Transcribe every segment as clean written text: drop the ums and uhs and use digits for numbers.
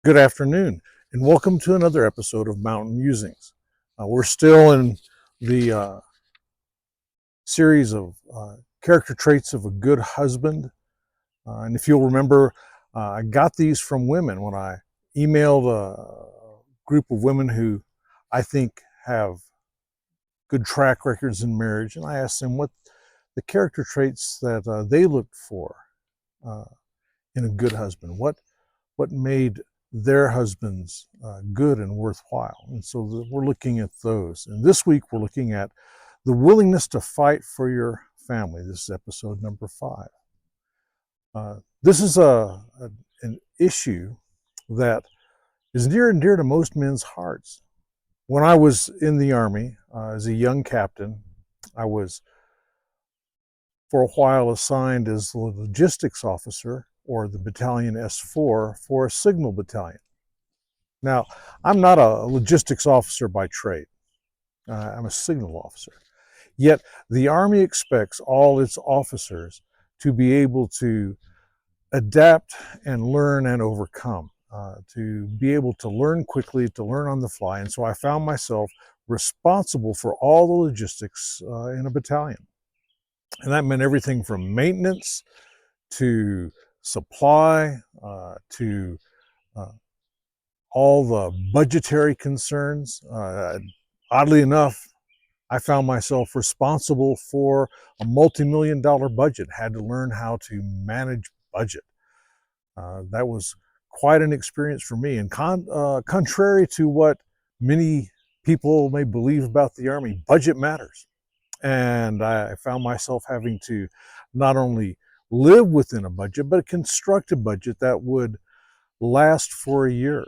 Good afternoon, and welcome to another episode of Mountain Musings. We're still in the series of character traits of a good husband. And if you'll remember, I got these from women when I emailed a group of women who I think have good track records in marriage, and I asked them what the character traits that they looked for uh, in a good husband. What made their husbands good and worthwhile. And so we're looking at those. And this week we're looking at the willingness to fight for your family. This is episode number 5. This is an issue that is near and dear to most men's hearts. When I was in the Army as a young captain, I was for a while assigned as the logistics officer, or the battalion S4, for a signal battalion. Now, I'm not a logistics officer by trade. I'm a signal officer. Yet the Army expects all its officers to be able to adapt and learn and overcome, to be able to learn quickly, to learn on the fly. And so I found myself responsible for all the logistics in a battalion. And that meant everything from maintenance to supply to all the budgetary concerns. Oddly enough, I found myself responsible for a multi-million-dollar budget, had to learn how to manage budget. That was quite an experience for me. And contrary to what many people may believe about the Army, budget matters. And I found myself having to not only live within a budget, but construct a budget that would last for a year.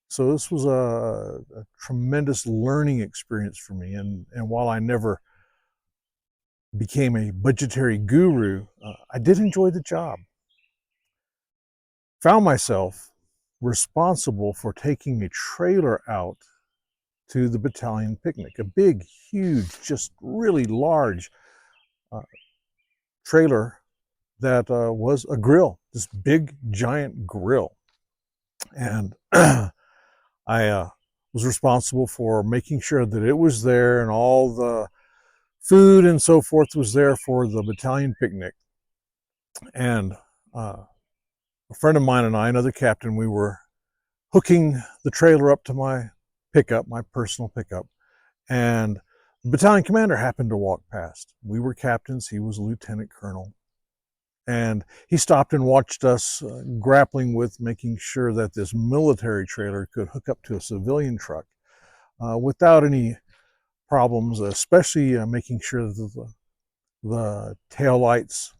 So this was a tremendous learning experience for me. And while I never became a budgetary guru, I did enjoy the job. Found myself responsible for taking a trailer out to the battalion picnic, a big, huge, just really large trailer that was a grill, this big, giant grill. And I was responsible for making sure that it was there and all the food and so forth was there for the battalion picnic. And a friend of mine and I, another captain, we were hooking the trailer up to my pickup, my personal pickup. And the battalion commander happened to walk past. We were captains, he was a lieutenant colonel. And he stopped and watched us grappling with making sure that this military trailer could hook up to a civilian truck without any problems, especially making sure that the tail lights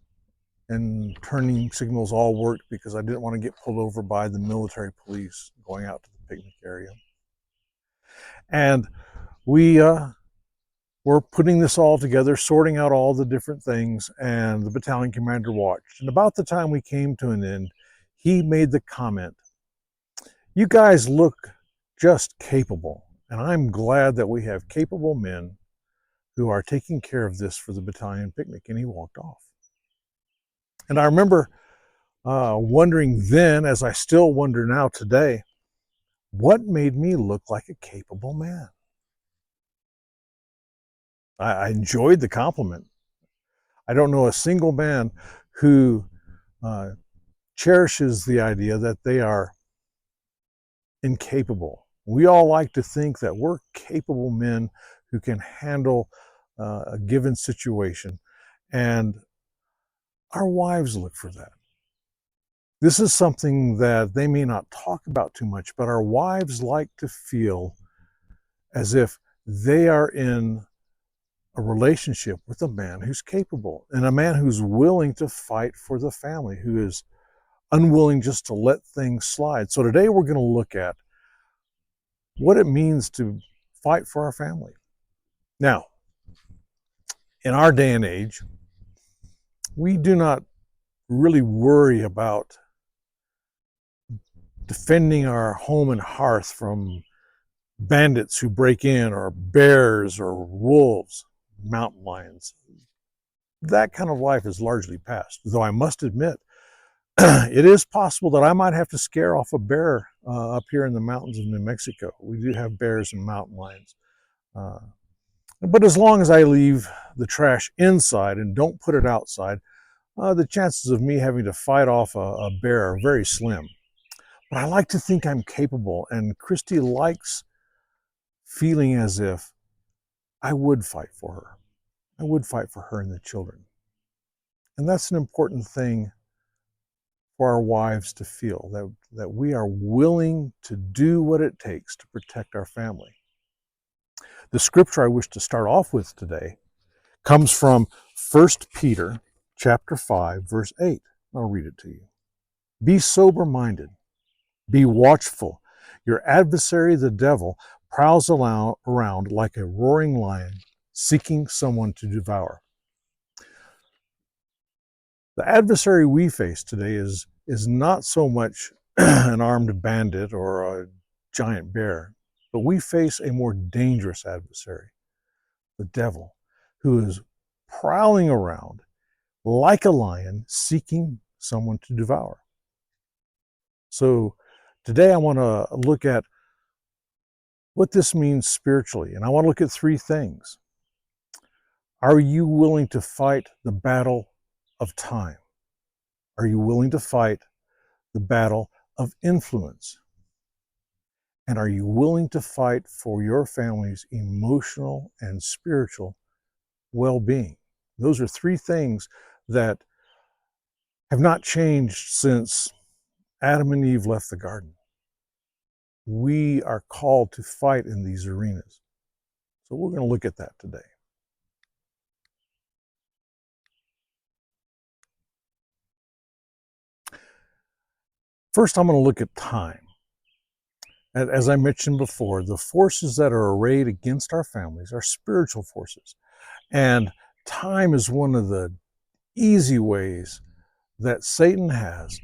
and turning signals all worked, because I didn't want to get pulled over by the military police going out to the picnic area. And we were putting this all together, sorting out all the different things, and the battalion commander watched. And about the time we came to an end, he made the comment, "You guys look just capable, and I'm glad that we have capable men who are taking care of this for the battalion picnic." And he walked off. And I remember wondering then, as I still wonder now today, what made me look like a capable man? I enjoyed the compliment. I don't know a single man who cherishes the idea that they are incapable. We all like to think that we're capable men who can handle a given situation, and our wives look for that. This is something that they may not talk about too much, but our wives like to feel as if they are in a relationship with a man who's capable, and a man who's willing to fight for the family, who is unwilling just to let things slide. So today we're going to look at what it means to fight for our family. Now, in our day and age, we do not really worry about defending our home and hearth from bandits who break in, or bears, or wolves, mountain lions. That kind of life is largely past, though I must admit it is possible that I might have to scare off a bear up here in the mountains of New Mexico. We do have bears and mountain lions. Uh, but as long as I leave the trash inside and don't put it outside, the chances of me having to fight off a bear are very slim. But I like to think I'm capable, and Christy likes feeling as if I would fight for her. I would fight for her and the children. And that's an important thing for our wives to feel, that we are willing to do what it takes to protect our family. The scripture I wish to start off with today comes from 1 Peter chapter 5, verse 8. I'll read it to you. Be sober-minded. Be watchful. Your adversary, the devil, prowls around like a roaring lion, seeking someone to devour. The adversary we face today is not so much an armed bandit or a giant bear, but we face a more dangerous adversary, the devil, who is prowling around like a lion, seeking someone to devour. So today I want to look at what this means spiritually, and I want to look at three things. Are you willing to fight the battle of time? Are you willing to fight the battle of influence? And are you willing to fight for your family's emotional and spiritual well-being? Those are three things that have not changed since Adam and Eve left the garden. We are called to fight in these arenas. So we're going to look at that today. First, I'm going to look at time. As I mentioned before, the forces that are arrayed against our families are spiritual forces. And time is one of the easy ways that Satan has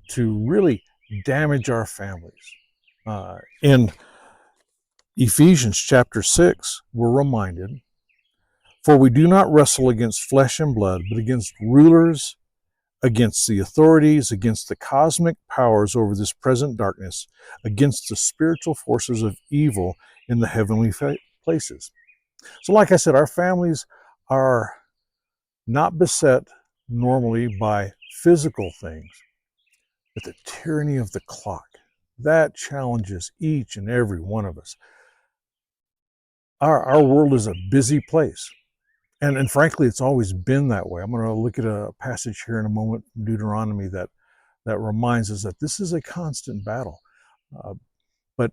to really damage our families. In Ephesians chapter 6, we're reminded, for we do not wrestle against flesh and blood, but against rulers, against the authorities, against the cosmic powers over this present darkness, against the spiritual forces of evil in the heavenly places. So like I said, our families are not beset normally by physical things, but the tyranny of the clock. That challenges each and every one of us. Our world is a busy place. And frankly, it's always been that way. I'm going to look at a passage here in a moment from Deuteronomy that reminds us that this is a constant battle. But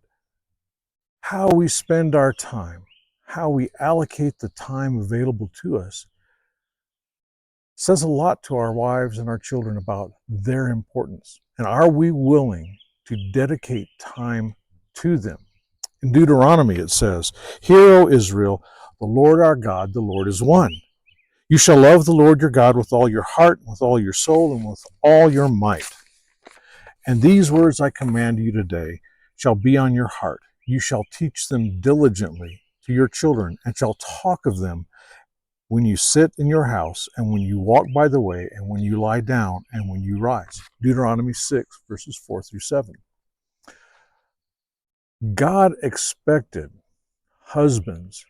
how we spend our time, how we allocate the time available to us, says a lot to our wives and our children about their importance. And are we willing to dedicate time to them? In Deuteronomy it says, Hear, O Israel, the Lord our God, the Lord is one. You shall love the Lord your God with all your heart, with all your soul, and with all your might. And these words I command you today shall be on your heart. You shall teach them diligently to your children, and shall talk of them when you sit in your house, and when you walk by the way, and when you lie down, and when you rise. Deuteronomy 6, verses 4 through 7. God expected husbands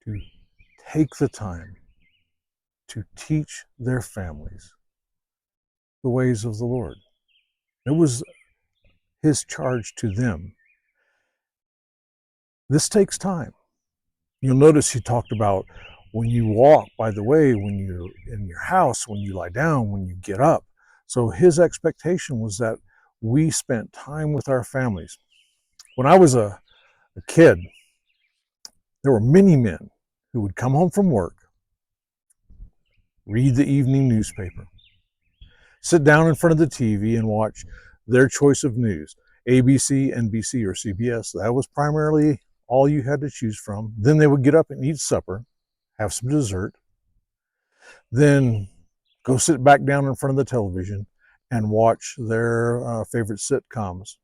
to take the time to teach their families the ways of the Lord. It was his charge to them. This takes time. You'll notice he talked about when you walk by the way, when you're in your house, when you lie down, when you get up. So his expectation was that we spent time with our families. When I was a kid, there were many men who would come home from work, read the evening newspaper, sit down in front of the TV and watch their choice of news, ABC, NBC, or CBS. That was primarily all you had to choose from. Then they would get up and eat supper, have some dessert, then go sit back down in front of the television and watch their favorite sitcoms,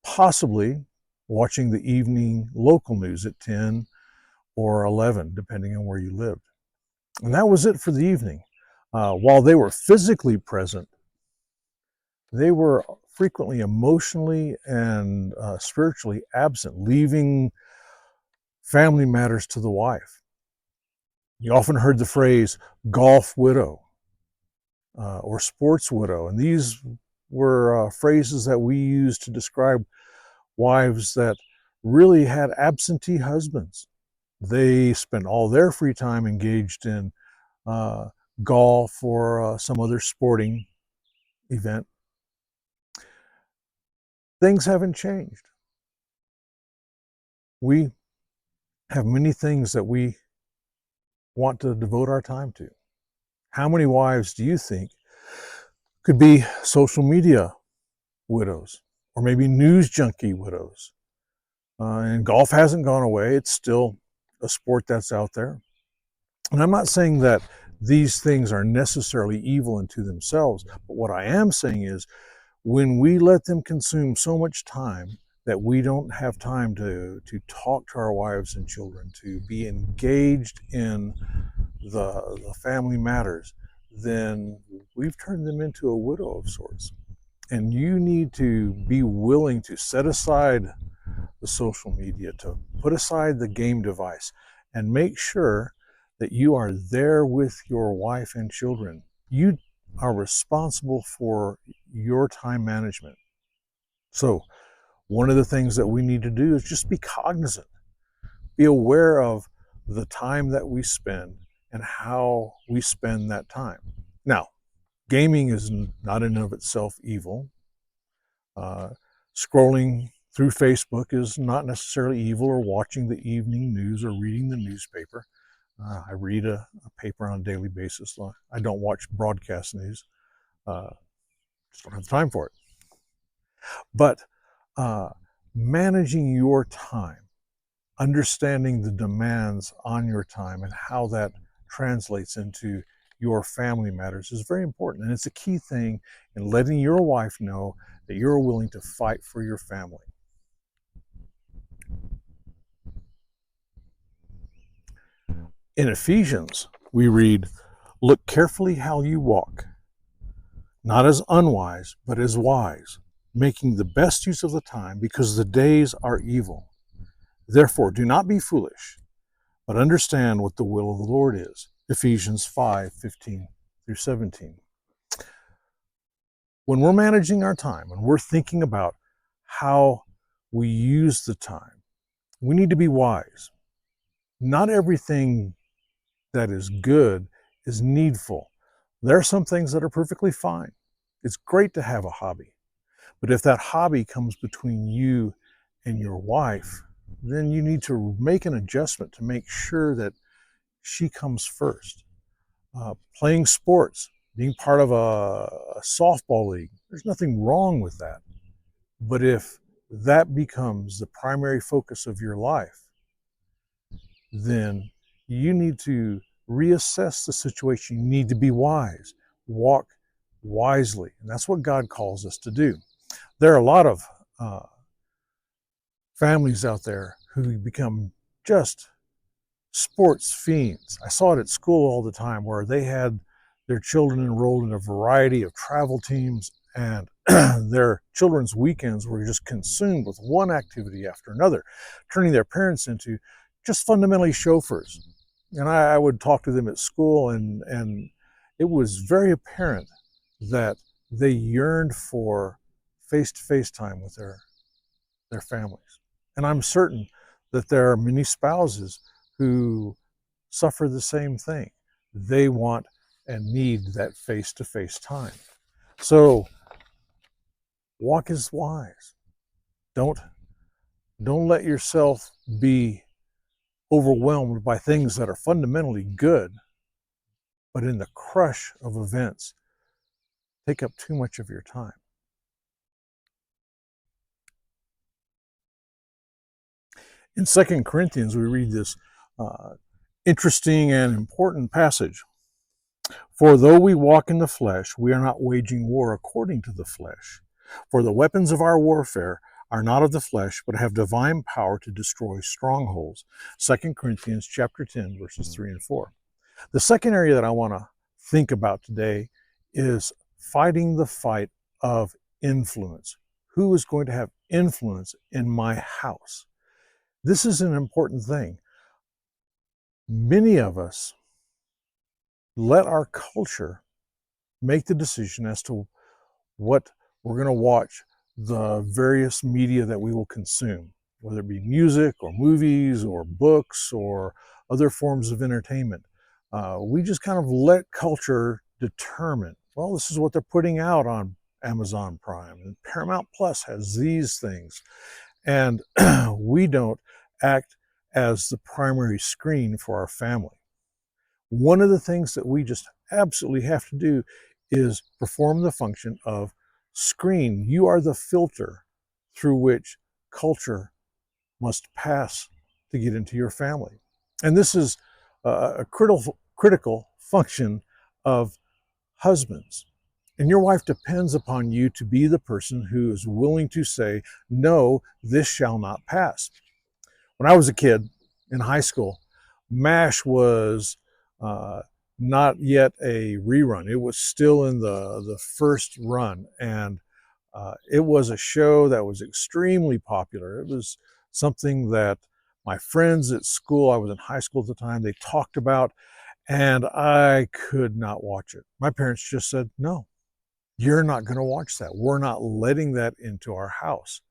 possibly watching the evening local news at 10 or 11, depending on where you lived. And that was it for the evening. While they were physically present, they were frequently emotionally and spiritually absent, leaving family matters to the wife. You often heard the phrase golf widow or sports widow, and these were phrases that we used to describe wives that really had absentee husbands. They spent all their free time engaged in uh, golf or some other sporting event. Things haven't changed. We have many things that we want to devote our time to. How many wives do you think could be social media widows or maybe news junkie widows? And golf hasn't gone away. It's still a sport that's out there. And I'm not saying that these things are necessarily evil unto themselves, but what I am saying is when we let them consume so much time that we don't have time to talk to our wives and children, to be engaged in the family matters, then we've turned them into a widow of sorts. And you need to be willing to set aside the social media, to put aside the game device, and make sure that you are there with your wife and children. You are responsible for your time management. So, one of the things that we need to do is just be cognizant, be aware of the time that we spend and how we spend that time. Now, gaming is not in and of itself evil. Uh, Scrolling through Facebook is not necessarily evil, or watching the evening news or reading the newspaper. I read a paper on a daily basis. I don't watch broadcast news. Just don't have time for it. But uh, managing your time, understanding the demands on your time and how that translates into your family matters is very important. And it's a key thing in letting your wife know that you're willing to fight for your family. In Ephesians, we read, "Look carefully how you walk, not as unwise, but as wise, making the best use of the time, because the days are evil. Therefore, do not be foolish, but understand what the will of the Lord is." Ephesians 5:15 through 17. When we're managing our time and we're thinking about how we use the time, we need to be wise. Not everything that is good is needful. There are some things that are perfectly fine. It's great to have a hobby. But if that hobby comes between you and your wife, then you need to make an adjustment to make sure that she comes first. Playing sports, being part of a softball league, there's nothing wrong with that. But if that becomes the primary focus of your life, then you need to reassess the situation. You need to be wise, walk wisely. And that's what God calls us to do. There are a lot of families out there who become just sports fiends. I saw it at school all the time where they had their children enrolled in a variety of travel teams, and their children's weekends were just consumed with one activity after another, turning their parents into just fundamentally chauffeurs. And I would talk to them at school, and it was very apparent that they yearned for face-to-face time with their families. And I'm certain that there are many spouses who suffer the same thing. They want and need that face-to-face time. So walk as wise. Don't let yourself be overwhelmed by things that are fundamentally good, but in the crush of events, take up too much of your time. In 2 Corinthians, we read this interesting and important passage. "For though we walk in the flesh, we are not waging war according to the flesh. For the weapons of our warfare are not of the flesh, but have divine power to destroy strongholds." 2 Corinthians chapter 10, verses 3 and 4. The second area that I want to think about today is fighting the fight of influence? Who is going to have influence in my house? This is an important thing. Many of us let our culture make the decision as to what we're going to watch, the various media that we will consume, whether it be music or movies or books or other forms of entertainment. We just kind of let culture determine, well, this is what they're putting out on Amazon Prime, and Paramount Plus has these things. And we don't act as the primary screen for our family. One of the things that we just absolutely have to do is perform the function of screen. You are the filter through which culture must pass to get into your family. And this is a critical function of husbands. And your wife depends upon you to be the person who is willing to say, no, this shall not pass. When I was a kid in high school, MASH was not yet a rerun. It was still in the first run. And it was a show that was extremely popular. It was something that my friends at school, I was in high school at the time, they talked about, and I could not watch it. My parents just said, no, you're not going to watch that. We're not letting that into our house.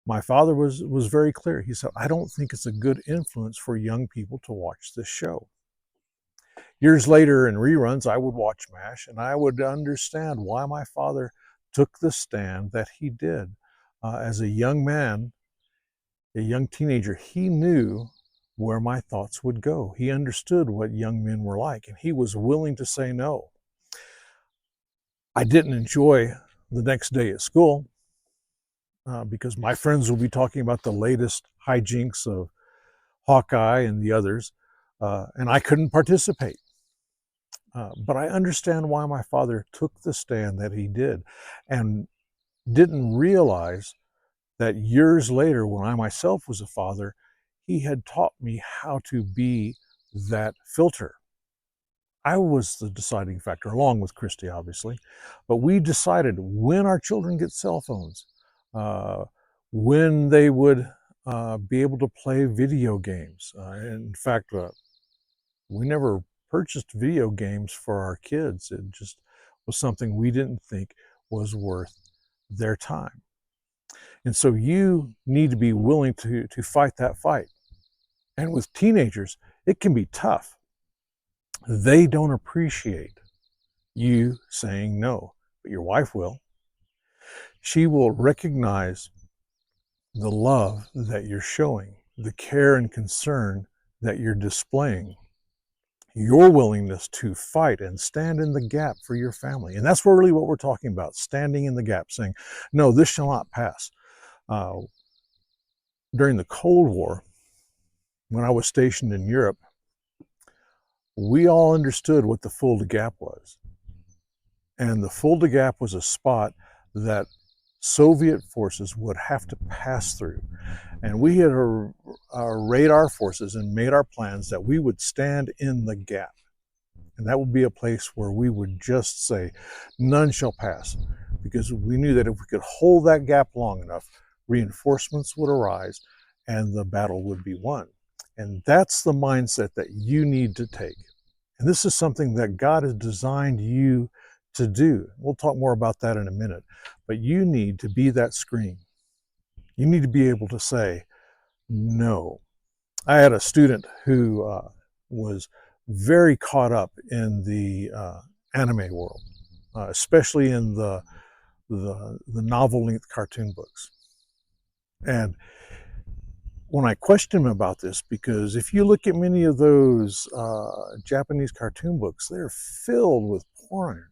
My father was very clear. He said, I don't think it's a good influence for young people to watch this show. Years later in reruns, I would watch MASH and I would understand why my father took the stand that he did. As a young man, a young teenager, he knew where my thoughts would go. He understood what young men were like, and he was willing to say no. I didn't enjoy the next day at school because my friends will be talking about the latest hijinks of Hawkeye and the others, and I couldn't participate. But I understand why my father took the stand that he did and didn't realize that years later, when I myself was a father, he had taught me how to be that filter. I was the deciding factor, along with Christy, obviously, but we decided when our children get cell phones, when they would be able to play video games. In fact, we never purchased video games for our kids. It just was something we didn't think was worth their time. And so you need to be willing to fight that fight. And with teenagers, it can be tough. They don't appreciate you saying no, but your wife will. She will recognize the love that you're showing, the care and concern that you're displaying, your willingness to fight and stand in the gap for your family. And that's really what we're talking about, standing in the gap, saying, no, this shall not pass. During the Cold War, when I was stationed in Europe, we all understood what the Fulda Gap was. And the Fulda Gap was a spot that Soviet forces would have to pass through. And we had arrayed our forces and made our plans that we would stand in the gap. And that would be a place where we would just say, none shall pass. Because we knew that if we could hold that gap long enough, reinforcements would arise and the battle would be won. And that's the mindset that you need to take. And this is something that God has designed you to do. We'll talk more about that in a minute. But you need to be that screen. You need to be able to say no. I had a student who was very caught up in the anime world, especially in the novel-length cartoon books. And when I questioned him about this, because if you look at many of those Japanese cartoon books, they're filled with porn.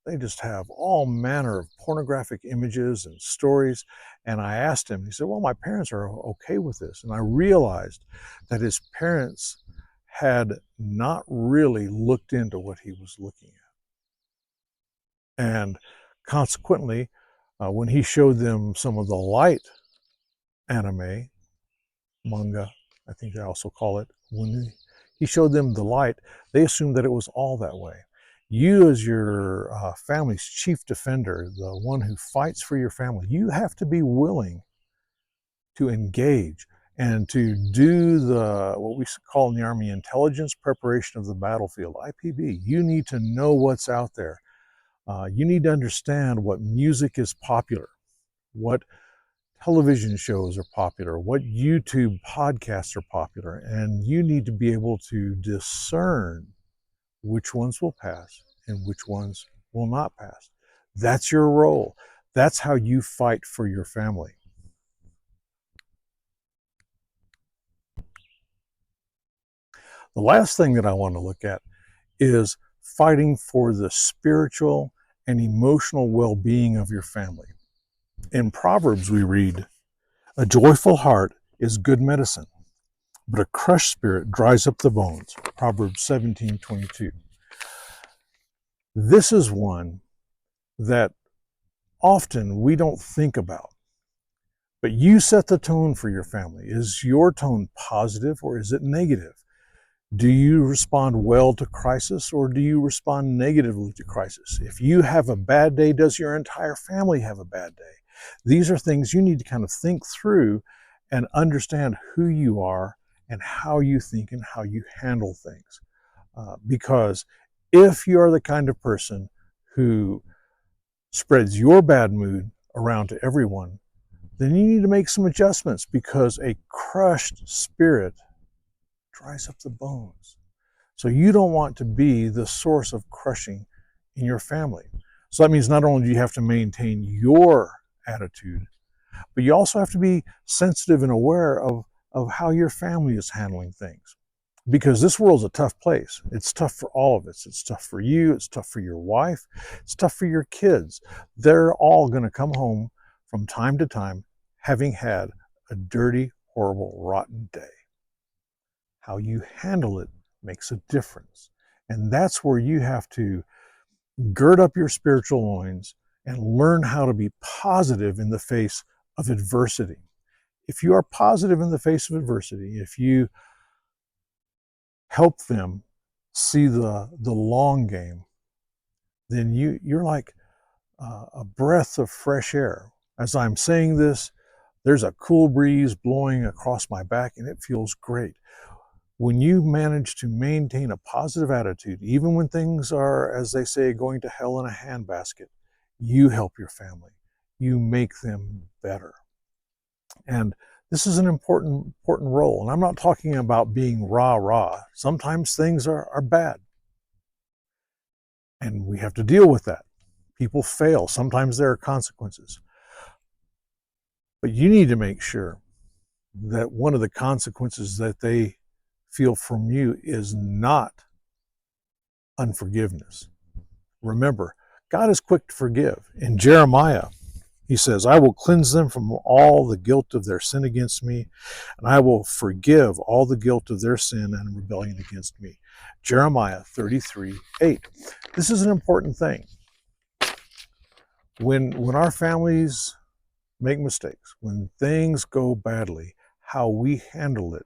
They just have all manner of pornographic images and stories. And I asked him, he said, well, my parents are okay with this. And I realized that his parents had not really looked into what he was looking at. And consequently, when he showed them some of the light anime, manga, I think they also call it, when he showed them the light, they assumed that it was all that way. You, as your family's chief defender, the one who fights for your family, you have to be willing to engage and to do the what we call in the Army intelligence preparation of the battlefield, IPB. You need to know what's out there. You need to understand what music is popular, what television shows are popular, what YouTube podcasts are popular, and you need to be able to discern which ones will pass and which ones will not pass. That's your role. That's how you fight for your family. The last thing that I want to look at is fighting for the spiritual and emotional well-being of your family. In Proverbs, we read, "A joyful heart is good medicine, but a crushed spirit dries up the bones." Proverbs 17:22. This is one that often we don't think about. But you set the tone for your family. Is your tone positive or is it negative? Do you respond well to crisis or do you respond negatively to crisis? If you have a bad day, does your entire family have a bad day? These are things you need to kind of think through and understand who you are and how you think and how you handle things. Because if you are the kind of person who spreads your bad mood around to everyone, then you need to make some adjustments because a crushed spirit dries up the bones. So you don't want to be the source of crushing in your family. So that means not only do you have to maintain your attitude, but you also have to be sensitive and aware of how your family is handling things. Because this world's a tough place. It's tough for all of us. It's tough for you. It's tough for your wife. It's tough for your kids. They're all going to come home from time to time having had a dirty, horrible, rotten day. How you handle it makes a difference. And that's where you have to gird up your spiritual loins and learn how to be positive in the face of adversity. If you are positive in the face of adversity, if you help them see the long game, then you're like a breath of fresh air. As I'm saying this, there's a cool breeze blowing across my back and it feels great. When you manage to maintain a positive attitude, even when things are, as they say, going to hell in a handbasket, you help your family. You make them better. And this is an important role. And I'm not talking about being rah-rah. Sometimes things are bad. And we have to deal with that. People fail. Sometimes there are consequences. But you need to make sure that one of the consequences that they feel from you is not unforgiveness. Remember, God is quick to forgive. In Jeremiah, he says, "I will cleanse them from all the guilt of their sin against me, and I will forgive all the guilt of their sin and rebellion against me." Jeremiah 33:8. This is an important thing. When our families make mistakes, when things go badly, how we handle it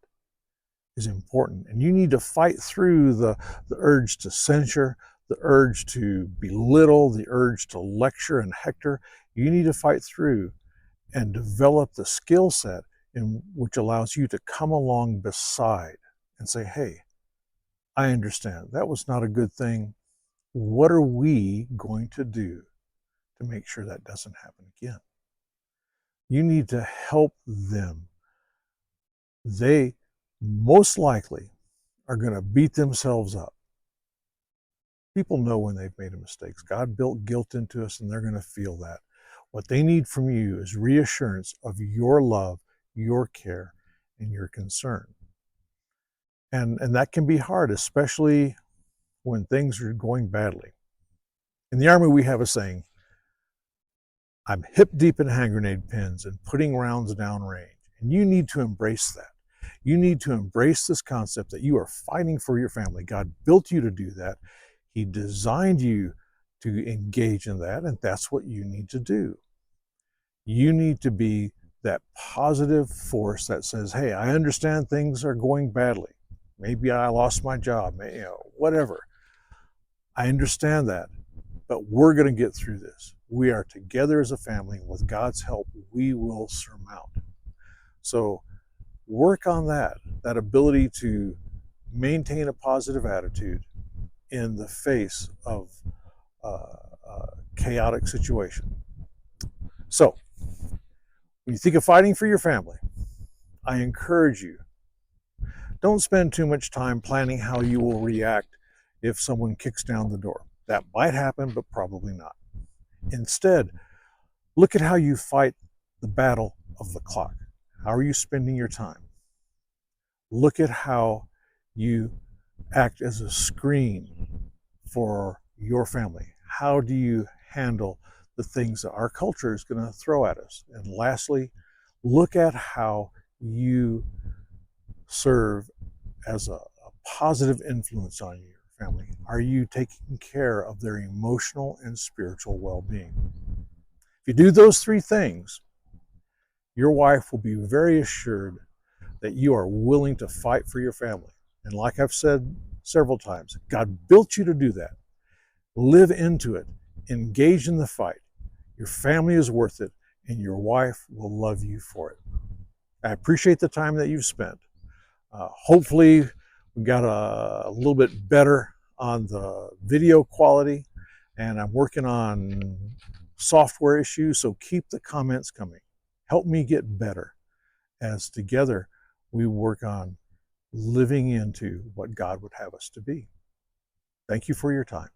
is important. And you need to fight through the urge to censure, the urge to belittle, the urge to lecture and hector. You need to fight through and develop the skill set in which allows you to come along beside and say, "Hey, I understand. That was not a good thing. What are we going to do to make sure that doesn't happen again?" You need to help them. They most likely are going to beat themselves up. People know when they've made a mistake. God built guilt into us and they're going to feel that. What they need from you is reassurance of your love, your care, and your concern. And that can be hard, especially when things are going badly. In the Army, we have a saying, "I'm hip deep in hand grenade pins and putting rounds down range." And you need to embrace that. You need to embrace this concept that you are fighting for your family. God built you to do that. He designed you to engage in that, and that's what you need to do. You need to be that positive force that says, "Hey, I understand things are going badly. Maybe I lost my job, whatever. I understand that, but we're going to get through this. We are together as a family. With God's help, we will surmount. So work on that ability to maintain a positive attitude in the face of a chaotic situation. So when you think of fighting for your family, I encourage you, don't spend too much time planning how you will react if someone kicks down the door. That might happen, but probably not. Instead, look at how you fight the battle of the clock. How are you spending your time? Look at how you act as a screen for your family. How do you handle the things that our culture is going to throw at us? And lastly, look at how you serve as a positive influence on your family. Are you taking care of their emotional and spiritual well-being? If you do those three things, your wife will be very assured that you are willing to fight for your family. And like I've said several times, God built you to do that. Live into it. Engage in the fight. Your family is worth it, and your wife will love you for it. I appreciate the time that you've spent. Hopefully, we got a little bit better on the video quality, and I'm working on software issues, so keep the comments coming. Help me get better as together we work on living into what God would have us to be. Thank you for your time.